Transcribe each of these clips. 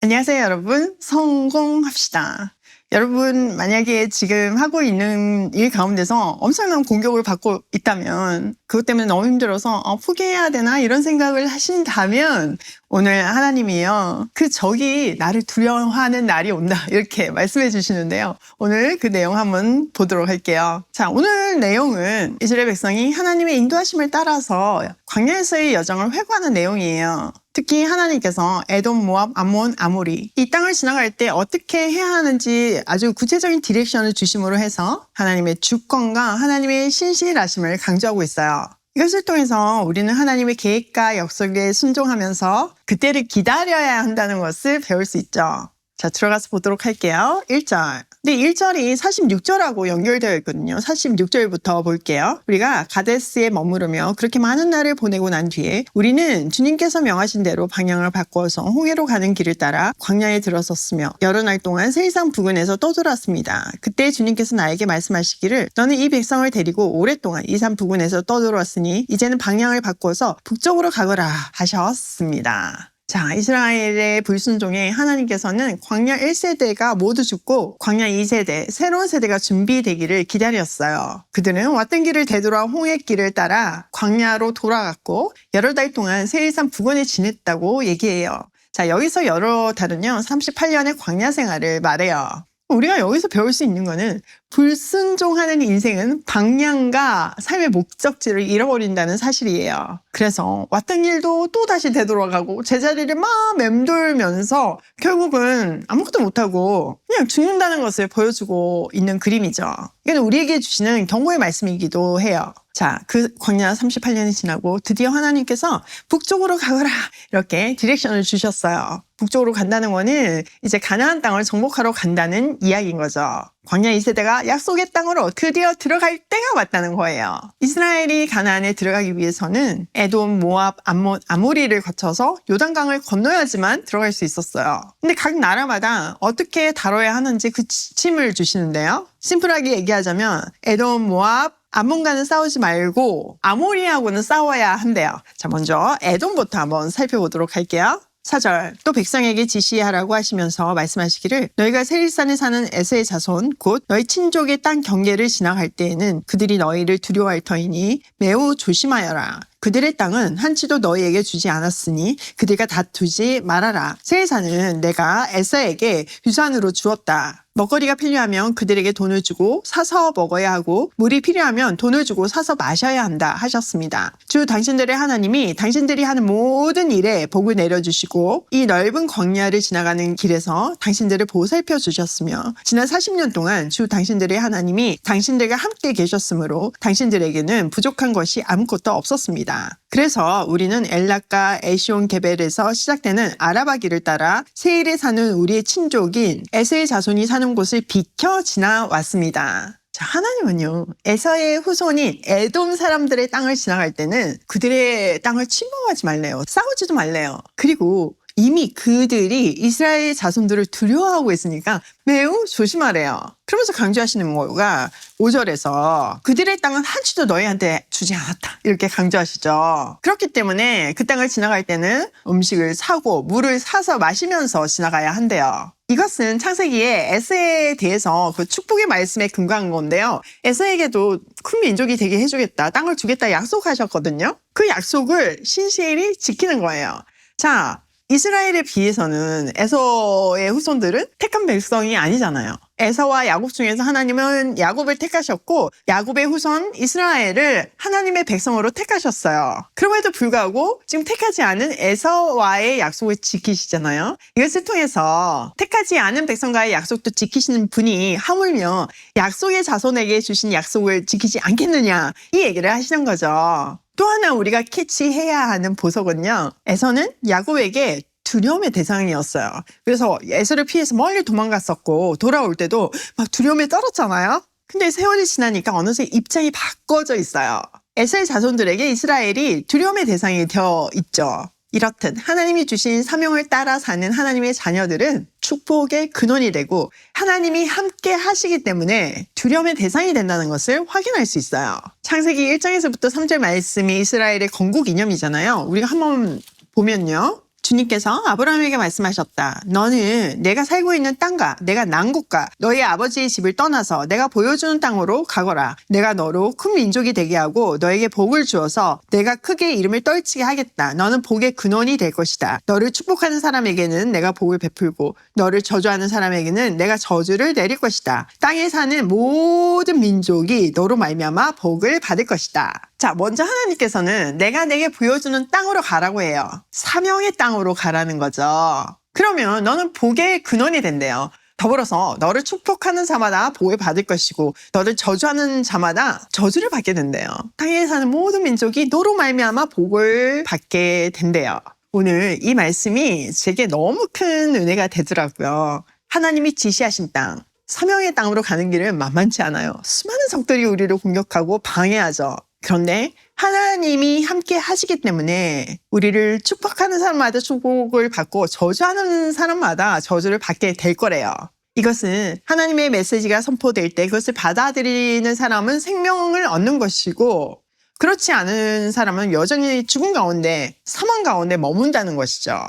안녕하세요, 여러분. 성공합시다. 여러분, 만약에 지금 하고 있는 일 가운데서 엄청난 공격을 받고 있다면, 그것 때문에 너무 힘들어서 포기해야 되나 이런 생각을 하신다면, 오늘 하나님이요, 그 적이 나를 두려워하는 날이 온다 이렇게 말씀해 주시는데요. 오늘 그 내용 한번 보도록 할게요. 자, 오늘 내용은 이스라엘 백성이 하나님의 인도하심을 따라서 광야에서의 여정을 회고하는 내용이에요. 특히 하나님께서 에돔, 모압, 암몬, 아모리 이 땅을 지나갈 때 어떻게 해야 하는지 아주 구체적인 디렉션을 주심으로 해서 하나님의 주권과 하나님의 신실하심을 강조하고 있어요. 이것을 통해서 우리는 하나님의 계획과 약속에 순종하면서 그때를 기다려야 한다는 것을 배울 수 있죠. 자, 들어가서 보도록 할게요. 1절. 근데 1절이 46절하고 연결되어 있거든요. 46절부터 볼게요. 우리가 가데스에 머무르며 그렇게 많은 날을 보내고 난 뒤에 우리는 주님께서 명하신 대로 방향을 바꿔서 홍해로 가는 길을 따라 광야에 들어섰으며 여러 날 동안 세이산 부근에서 떠돌았습니다. 그때 주님께서 나에게 말씀하시기를 너는 이 백성을 데리고 오랫동안 이 산 부근에서 떠돌았으니 이제는 방향을 바꿔서 북쪽으로 가거라 하셨습니다. 자, 이스라엘의 불순종에 하나님께서는 광야 1세대가 모두 죽고 광야 2세대, 새로운 세대가 준비되기를 기다렸어요. 그들은 왔던 길을 되돌아 홍해길을 따라 광야로 돌아갔고 여러 달 동안 세일산 부근에 지냈다고 얘기해요. 자, 여기서 여러 달은요, 38년의 광야 생활을 말해요. 우리가 여기서 배울 수 있는 거는 불순종하는 인생은 방향과 삶의 목적지를 잃어버린다는 사실이에요. 그래서 왔던 일도 또 다시 되돌아가고 제자리를 막 맴돌면서 결국은 아무것도 못하고 그냥 죽는다는 것을 보여주고 있는 그림이죠. 이건 우리에게 주시는 경고의 말씀이기도 해요. 자, 그 광야 38년이 지나고 드디어 하나님께서 북쪽으로 가거라 이렇게 디렉션을 주셨어요. 북쪽으로 간다는 거는 이제 가나안 땅을 정복하러 간다는 이야기인 거죠. 광야 2세대가 약속의 땅으로 드디어 들어갈 때가 왔다는 거예요. 이스라엘이 가나안에 들어가기 위해서는 에돔, 모압, 암몬, 아모리를 거쳐서 요단강을 건너야지만 들어갈 수 있었어요. 근데 각 나라마다 어떻게 다뤄야 하는지 그 지침을 주시는데요. 심플하게 얘기하자면 에돔, 모압, 암몬과는 싸우지 말고 아모리하고는 싸워야 한대요. 자, 먼저 에돔부터 한번 살펴보도록 할게요. 4절, 또 백성에게 지시하라고 하시면서 말씀하시기를 너희가 세일산에 사는 에서의 자손 곧 너희 친족의 땅 경계를 지나갈 때에는 그들이 너희를 두려워할 터이니 매우 조심하여라. 그들의 땅은 한치도 너희에게 주지 않았으니 그들과 다투지 말아라. 세일산은 내가 에서에게 유산으로 주었다. 먹거리가 필요하면 그들에게 돈을 주고 사서 먹어야 하고 물이 필요하면 돈을 주고 사서 마셔야 한다 하셨습니다. 주 당신들의 하나님이 당신들이 하는 모든 일에 복을 내려주시고 이 넓은 광야를 지나가는 길에서 당신들을 보살펴 주셨으며 지난 40년 동안 주 당신들의 하나님이 당신들과 함께 계셨으므로 당신들에게는 부족한 것이 아무것도 없었습니다. 그래서 우리는 엘락과 에시온 게벨에서 시작되는 아라바 길을 따라 세일에 사는 우리의 친족인 에서의 자손이 사는 곳을 비켜 지나왔습니다. 자, 하나님은요, 에서의 후손인 에돔 사람들의 땅을 지나갈 때는 그들의 땅을 침범하지 말래요. 싸우지도 말래요. 그리고 이미 그들이 이스라엘 자손들을 두려워하고 있으니까 매우 조심하래요. 그러면서 강조하시는 뭐가 5절에서 그들의 땅은 한치도 너희한테 주지 않았다 이렇게 강조하시죠. 그렇기 때문에 그 땅을 지나갈 때는 음식을 사고 물을 사서 마시면서 지나가야 한대요. 이것은 창세기에 에서에 대해서 그 축복의 말씀에 근거한 건데요. 에서에게도 큰 민족이 되게 해주겠다, 땅을 주겠다 약속하셨거든요. 그 약속을 신실히 지키는 거예요. 자, 이스라엘에 비해서는 에서의 후손들은 택한 백성이 아니잖아요. 에서와 야곱 중에서 하나님은 야곱을 택하셨고 야곱의 후손 이스라엘을 하나님의 백성으로 택하셨어요. 그럼에도 불구하고 지금 택하지 않은 에서와의 약속을 지키시잖아요. 이것을 통해서 택하지 않은 백성과의 약속도 지키시는 분이 하물며 약속의 자손에게 주신 약속을 지키지 않겠느냐 이 얘기를 하시는 거죠. 또 하나 우리가 캐치해야 하는 보석은요. 에서는 야곱에게 두려움의 대상이었어요. 그래서 에서를 피해서 멀리 도망갔었고 돌아올 때도 막 두려움에 떨었잖아요. 근데 세월이 지나니까 어느새 입장이 바꿔져 있어요. 에서의 자손들에게 이스라엘이 두려움의 대상이 되어 있죠. 이렇듯 하나님이 주신 사명을 따라 사는 하나님의 자녀들은 축복의 근원이 되고 하나님이 함께 하시기 때문에 두려움의 대상이 된다는 것을 확인할 수 있어요. 창세기 1장에서부터 3절 말씀이 이스라엘의 건국 이념이잖아요. 우리가 한번 보면요. 주님께서 아브라함에게 말씀하셨다. 너는 내가 살고 있는 땅과 내가 난 곳과 너희 아버지의 집을 떠나서 내가 보여주는 땅으로 가거라. 내가 너로 큰 민족이 되게 하고 너에게 복을 주어서 내가 크게 이름을 떨치게 하겠다. 너는 복의 근원이 될 것이다. 너를 축복하는 사람에게는 내가 복을 베풀고 너를 저주하는 사람에게는 내가 저주를 내릴 것이다. 땅에 사는 모든 민족이 너로 말미암아 복을 받을 것이다. 자, 먼저 하나님께서는 내가 내게 보여주는 땅으로 가라고 해요. 사명의 땅으로 가라는 거죠. 그러면 너는 복의 근원이 된대요. 더불어서 너를 축복하는 자마다 복을 받을 것이고 너를 저주하는 자마다 저주를 받게 된대요. 땅에 사는 모든 민족이 너로 말미암아 복을 받게 된대요. 오늘 이 말씀이 제게 너무 큰 은혜가 되더라고요. 하나님이 지시하신 땅, 사명의 땅으로 가는 길은 만만치 않아요. 수많은 적들이 우리를 공격하고 방해하죠. 그런데 하나님이 함께 하시기 때문에 우리를 축복하는 사람마다 축복을 받고 저주하는 사람마다 저주를 받게 될 거래요. 이것은 하나님의 메시지가 선포될 때 그것을 받아들이는 사람은 생명을 얻는 것이고 그렇지 않은 사람은 여전히 죽음 가운데 사망 가운데 머문다는 것이죠.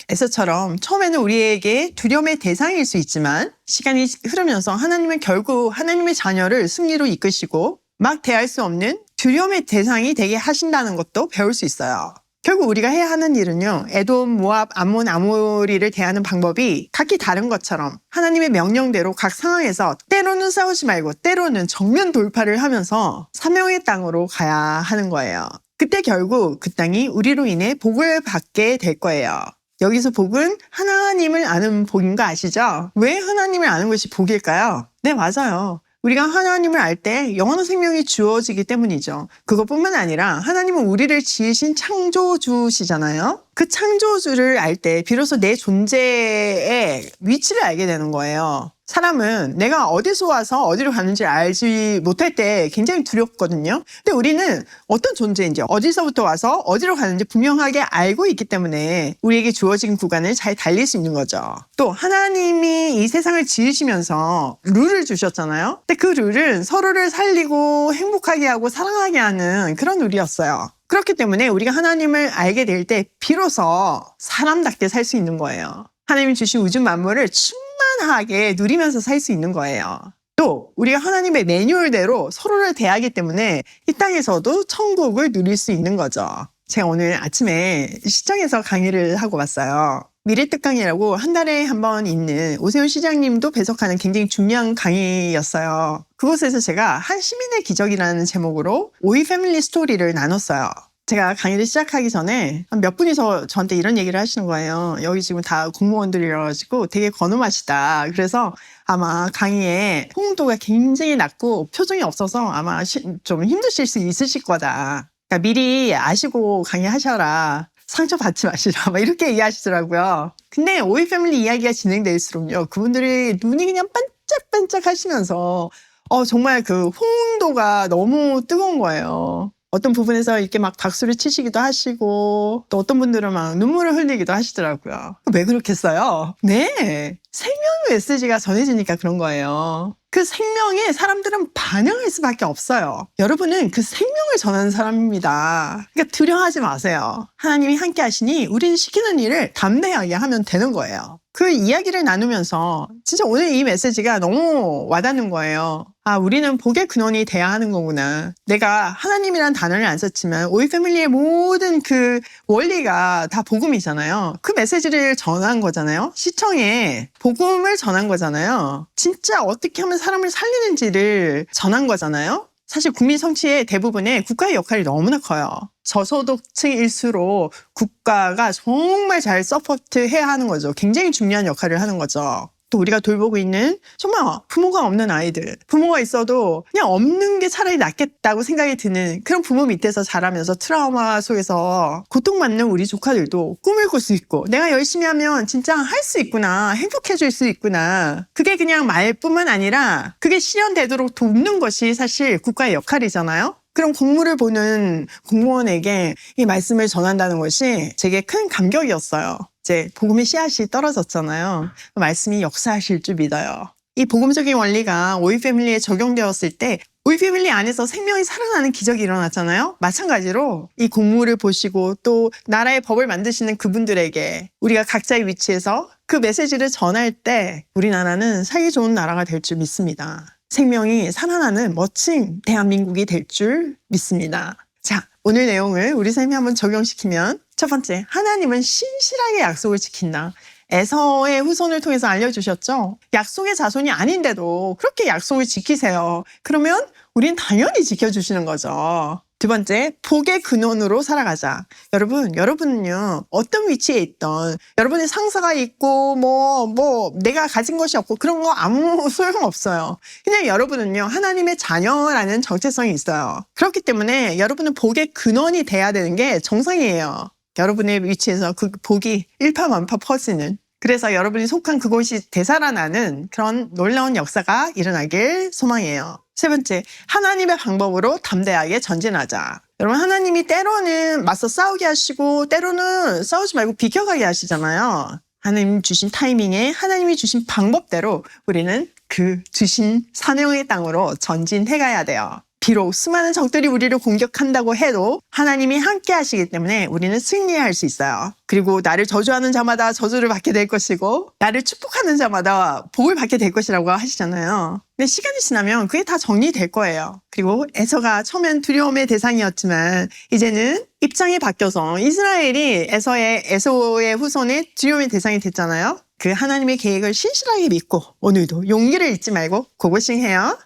에서처럼 처음에는 우리에게 두려움의 대상일 수 있지만 시간이 흐르면서 하나님은 결국 하나님의 자녀를 승리로 이끄시고 막 대할 수 없는 두려움의 대상이 되게 하신다는 것도 배울 수 있어요. 결국 우리가 해야 하는 일은요. 에돔, 모압, 암몬, 아모리를 대하는 방법이 각기 다른 것처럼 하나님의 명령대로 각 상황에서 때로는 싸우지 말고 때로는 정면 돌파를 하면서 사명의 땅으로 가야 하는 거예요. 그때 결국 그 땅이 우리로 인해 복을 받게 될 거예요. 여기서 복은 하나님을 아는 복인 거 아시죠? 왜 하나님을 아는 것이 복일까요? 네, 맞아요. 우리가 하나님을 알 때 영원한 생명이 주어지기 때문이죠. 그것뿐만 아니라 하나님은 우리를 지으신 창조주시잖아요. 그 창조주를 알 때 비로소 내 존재의 위치를 알게 되는 거예요. 사람은 내가 어디서 와서 어디로 가는지 알지 못할 때 굉장히 두렵거든요. 근데 우리는 어떤 존재인지 어디서부터 와서 어디로 가는지 분명하게 알고 있기 때문에 우리에게 주어진 구간을 잘 달릴 수 있는 거죠. 또 하나님이 이 세상을 지으시면서 룰을 주셨잖아요. 근데 그 룰은 서로를 살리고 행복하게 하고 사랑하게 하는 그런 룰이었어요. 그렇기 때문에 우리가 하나님을 알게 될 때 비로소 사람답게 살 수 있는 거예요. 하나님이 주신 우주 만물을 충만하게 누리면서 살 수 있는 거예요. 또 우리가 하나님의 매뉴얼대로 서로를 대하기 때문에 이 땅에서도 천국을 누릴 수 있는 거죠. 제가 오늘 아침에 시장에서 강의를 하고 왔어요. 미래특강이라고 한 달에 한 번 있는 오세훈 시장님도 배석하는 굉장히 중요한 강의였어요. 그곳에서 제가 한 시민의 기적이라는 제목으로 오이 패밀리 스토리를 나눴어요. 제가 강의를 시작하기 전에 몇 분이서 저한테 이런 얘기를 하시는 거예요. 여기 지금 다 공무원들이라가지고 되게 거놈하시다. 그래서 아마 강의에 호응도가 굉장히 낮고 표정이 없어서 아마 좀 힘드실 수 있으실 거다. 그러니까 미리 아시고 강의하셔라. 상처받지 마시라. 막 이렇게 얘기하시더라고요. 근데 오이 패밀리 이야기가 진행될수록요. 그분들이 눈이 그냥 반짝반짝 하시면서 정말 그 호응도가 너무 뜨거운 거예요. 어떤 부분에서 이렇게 막 박수를 치시기도 하시고 또 어떤 분들은 막 눈물을 흘리기도 하시더라고요. 왜 그렇겠어요? 네, 생명 메시지가 전해지니까 그런 거예요. 그 생명에 사람들은 반응할 수밖에 없어요. 여러분은 그 생명을 전하는 사람입니다. 그러니까 두려워하지 마세요. 하나님이 함께 하시니 우리는 시키는 일을 담대하게 하면 되는 거예요. 그 이야기를 나누면서 진짜 오늘 이 메시지가 너무 와닿는 거예요. 아, 우리는 복의 근원이 돼야 하는 거구나. 내가 하나님이란 단어를 안 썼지만 오이 패밀리의 모든 그 원리가 다 복음이잖아요. 그 메시지를 전한 거잖아요. 시청에 복음을 전한 거잖아요. 진짜 어떻게 하면 사람을 살리는지를 전한 거잖아요. 사실 국민 성취의 대부분의 국가의 역할이 너무나 커요. 저소득층일수록 국가가 정말 잘 서포트해야 하는 거죠. 굉장히 중요한 역할을 하는 거죠. 또 우리가 돌보고 있는 정말 부모가 없는 아이들, 부모가 있어도 그냥 없는 게 차라리 낫겠다고 생각이 드는 그런 부모 밑에서 자라면서 트라우마 속에서 고통받는 우리 조카들도 꿈을 꿀 수 있고 내가 열심히 하면 진짜 할 수 있구나, 행복해질 수 있구나. 그게 그냥 말뿐만 아니라 그게 실현되도록 돕는 것이 사실 국가의 역할이잖아요. 그럼 공무를 보는 공무원에게 이 말씀을 전한다는 것이 제게 큰 감격이었어요. 이제 복음의 씨앗이 떨어졌잖아요. 말씀이 역사하실 줄 믿어요. 이 복음적인 원리가 오이 패밀리에 적용되었을 때 우리 패밀리 안에서 생명이 살아나는 기적이 일어났잖아요. 마찬가지로 이 공물을 보시고 또 나라의 법을 만드시는 그분들에게 우리가 각자의 위치에서 그 메시지를 전할 때 우리나라는 살기 좋은 나라가 될 줄 믿습니다. 생명이 살아나는 멋진 대한민국이 될 줄 믿습니다. 자, 오늘 내용을 우리 삶에 한번 적용시키면 첫 번째, 하나님은 신실하게 약속을 지킨다. 에서의 후손을 통해서 알려주셨죠? 약속의 자손이 아닌데도 그렇게 약속을 지키세요. 그러면 우린 당연히 지켜주시는 거죠. 두 번째, 복의 근원으로 살아가자. 여러분은요, 어떤 위치에 있던, 여러분의 상사가 있고, 내가 가진 것이 없고, 그런 거 아무 소용없어요. 그냥 여러분은요, 하나님의 자녀라는 정체성이 있어요. 그렇기 때문에 여러분은 복의 근원이 돼야 되는 게 정상이에요. 여러분의 위치에서 그 복이 일파만파 퍼지는. 그래서 여러분이 속한 그곳이 되살아나는 그런 놀라운 역사가 일어나길 소망해요. 세 번째, 하나님의 방법으로 담대하게 전진하자. 여러분, 하나님이 때로는 맞서 싸우게 하시고 때로는 싸우지 말고 비켜가게 하시잖아요. 하나님 주신 타이밍에 하나님이 주신 방법대로 우리는 그 주신 사명의 땅으로 전진해 가야 돼요. 비록 수많은 적들이 우리를 공격한다고 해도 하나님이 함께 하시기 때문에 우리는 승리할 수 있어요. 그리고 나를 저주하는 자마다 저주를 받게 될 것이고 나를 축복하는 자마다 복을 받게 될 것이라고 하시잖아요. 근데 시간이 지나면 그게 다 정리될 거예요. 그리고 에서가 처음엔 두려움의 대상이었지만 이제는 입장이 바뀌어서 이스라엘이 에서의 후손의 두려움의 대상이 됐잖아요. 그 하나님의 계획을 신실하게 믿고 오늘도 용기를 잃지 말고 고고싱해요.